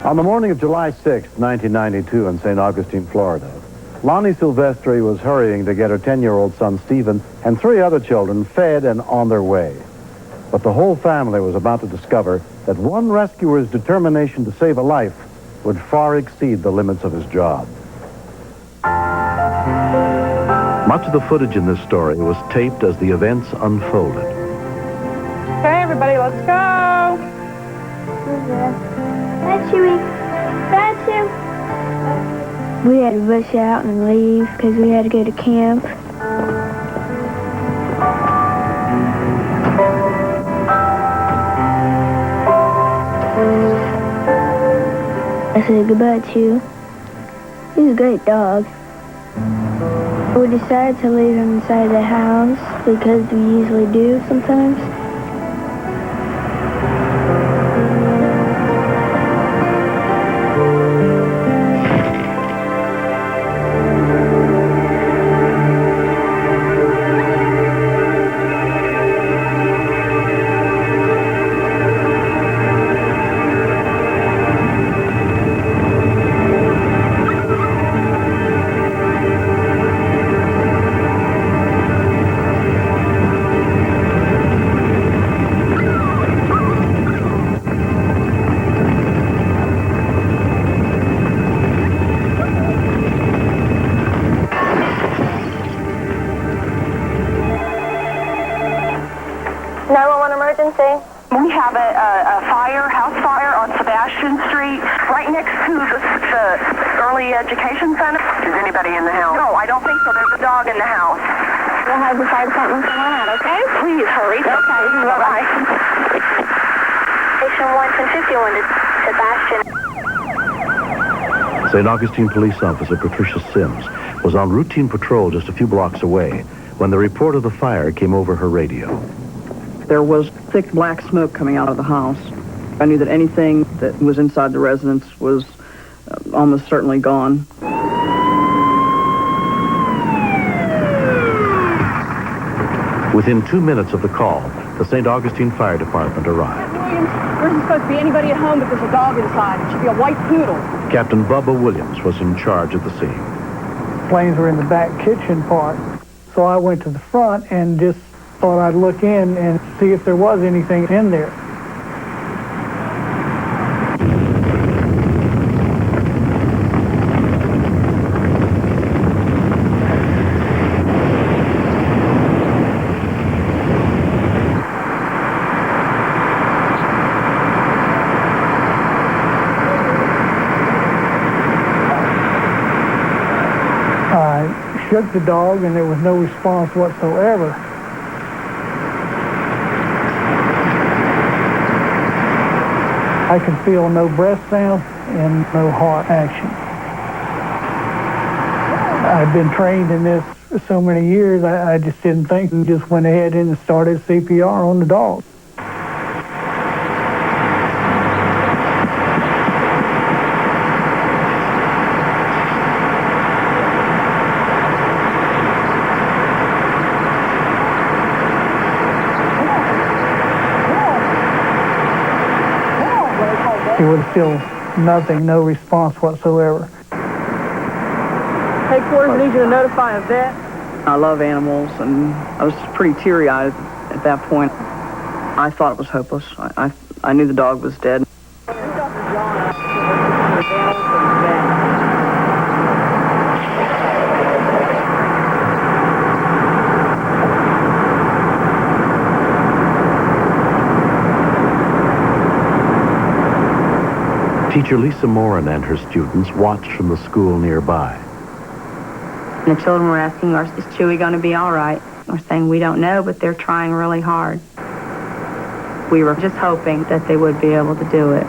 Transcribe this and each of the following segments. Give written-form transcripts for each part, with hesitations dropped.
On the morning of July 6, 1992, in St. Augustine, Florida, Lonnie Silvestri was hurrying to get her 10-year-old son, Stephen, and 3 other children fed and on their way. But the whole family was about to discover that one rescuer's determination to save a life would far exceed the limits of his job. Much of the footage in this story was taped as the events unfolded. Okay, everybody, let's go. Hi, Chewy. Got you. We had to rush out and leave because we had to go to camp. I said goodbye, Chew. He's a great dog. We decided to leave him inside the house because we usually do sometimes. We have a house fire on Sebastian Street, right next to the early education center. Is anybody in the house? No, I don't think so. There's a dog in the house. We'll have the fire department come on out, okay? Please hurry. Okay, bye-bye. Station 151 to Sebastian. St. Augustine police officer Patricia Sims was on routine patrol just a few blocks away when the report of the fire came over her radio. There was thick black smoke coming out of the house. I knew that anything that was inside the residence was almost certainly gone. Within 2 minutes of the call, the St. Augustine Fire Department arrived. Williams, there isn't supposed to be anybody at home, but there's a dog inside. It should be a white poodle. Captain Bubba Williams was in charge of the scene. Flames were in the back kitchen part, so I went to the front and just thought I'd look in and see if there was anything in there. I shook the dog and there was no response whatsoever. I could feel no breath sound and no heart action. I've been trained in this for so many years, I just didn't think. We just went ahead and started CPR on the dog. It was still nothing, no response whatsoever. Headquarters need you to notify a vet. I love animals, and I was pretty teary-eyed at that point. I thought it was hopeless. I knew the dog was dead. Teacher Lisa Morin and her students watched from the school nearby. The children were asking, is Chewy going to be all right? We're saying, we don't know, but they're trying really hard. We were just hoping that they would be able to do it.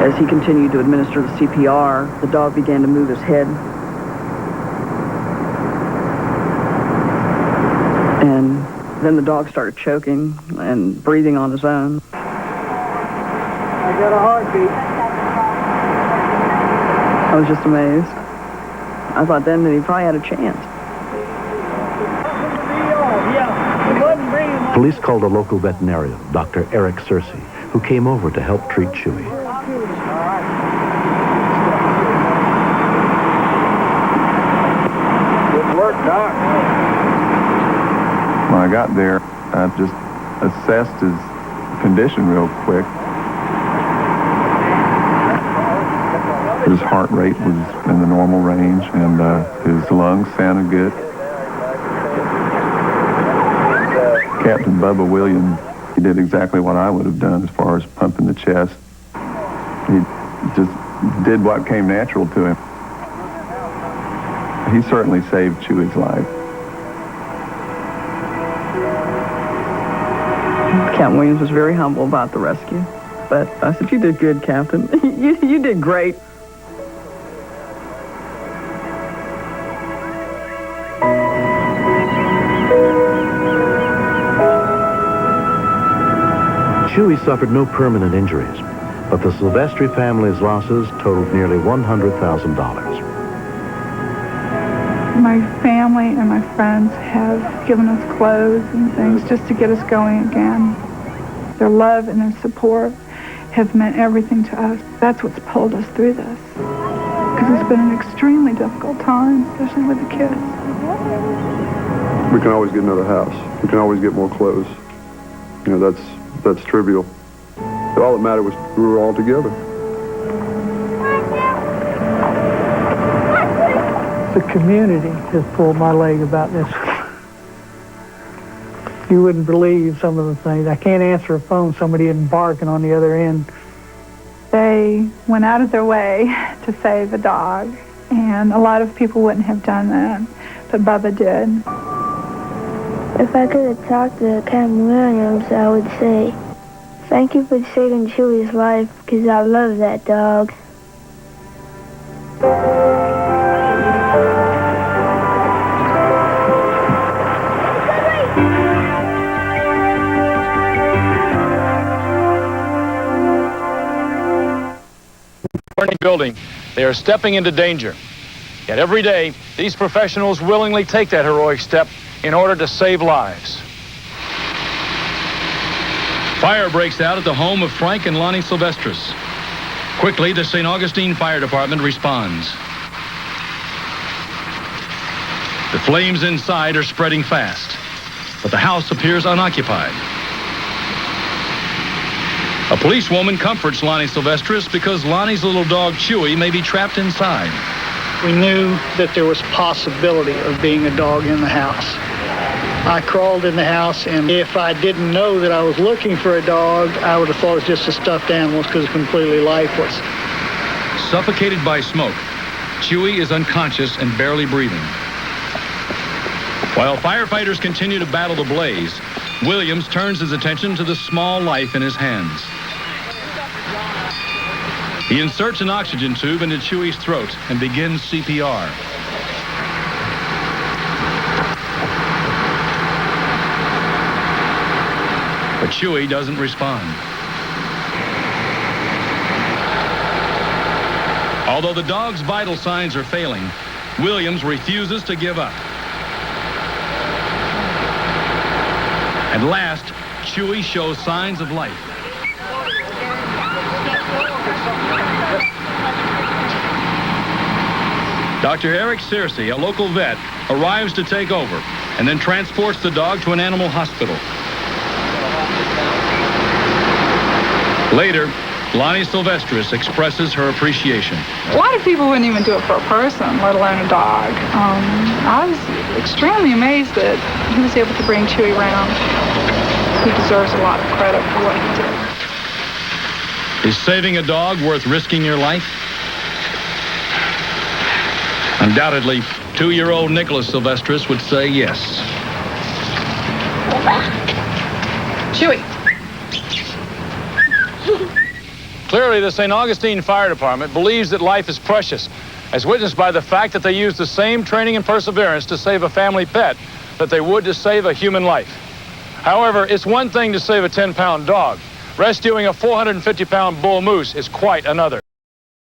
As he continued to administer the CPR, the dog began to move his head. And then the dog started choking and breathing on his own. I got a heartbeat. I was just amazed. I thought then that he probably had a chance. Yeah, he wasn't breathing Police called a local veterinarian, Dr. Eric Searcy, who came over to help treat Chewy. Good work, Doc. When I got there, I just assessed his condition real quick. His heart rate was in the normal range, and his lungs sounded good. Captain Bubba Williams, he did exactly what I would have done as far as pumping the chest. He just did what came natural to him. He certainly saved Chewy's life. Captain Williams was very humble about the rescue. But I said, you did good, Captain. you did great. Chewy suffered no permanent injuries, but the Silvestri family's losses totaled nearly $100,000. My family and my friends have given us clothes and things just to get us going again. Their love and their support have meant everything to us. That's what's pulled us through this. Because it's been an extremely difficult time, especially with the kids. We can always get another house. We can always get more clothes. You know, that's trivial. All that mattered was we were all together. The community has pulled my leg about this. You wouldn't believe some of the things. I can't answer a phone, somebody isn't barking on the other end. They went out of their way to save a dog, and a lot of people wouldn't have done that, but Bubba did. If I could have talked to Captain Williams, I would say, thank you for saving Chewy's life, because I love that dog. Building, they are stepping into danger. Yet every day, these professionals willingly take that heroic step in order to save lives. Fire breaks out at the home of Frank and Lonnie Silvestris. Quickly, the St. Augustine Fire Department responds. The flames inside are spreading fast, but the house appears unoccupied. A policewoman comforts Lonnie Silvestris because Lonnie's little dog Chewy may be trapped inside. We knew that there was possibility of being a dog in the house. I crawled in the house, and if I didn't know that I was looking for a dog, I would have thought it was just a stuffed animal because it's completely lifeless. Suffocated by smoke, Chewy is unconscious and barely breathing. While firefighters continue to battle the blaze, Williams turns his attention to the small life in his hands. He inserts an oxygen tube into Chewy's throat and begins CPR. But Chewy doesn't respond. Although the dog's vital signs are failing, Williams refuses to give up. At last, Chewy shows signs of life. Dr. Eric Searcy, a local vet, arrives to take over and then transports the dog to an animal hospital. Later, Lonnie Silvestris expresses her appreciation. A lot of people wouldn't even do it for a person, let alone a dog. I was extremely amazed that he was able to bring Chewy around. He deserves a lot of credit for what he did. Is saving a dog worth risking your life? Undoubtedly, 2-year-old Nicholas Silvestris would say yes. Chewy. Clearly, the St. Augustine Fire Department believes that life is precious, as witnessed by the fact that they use the same training and perseverance to save a family pet that they would to save a human life. However, it's one thing to save a 10-pound dog. Rescuing a 450-pound bull moose is quite another.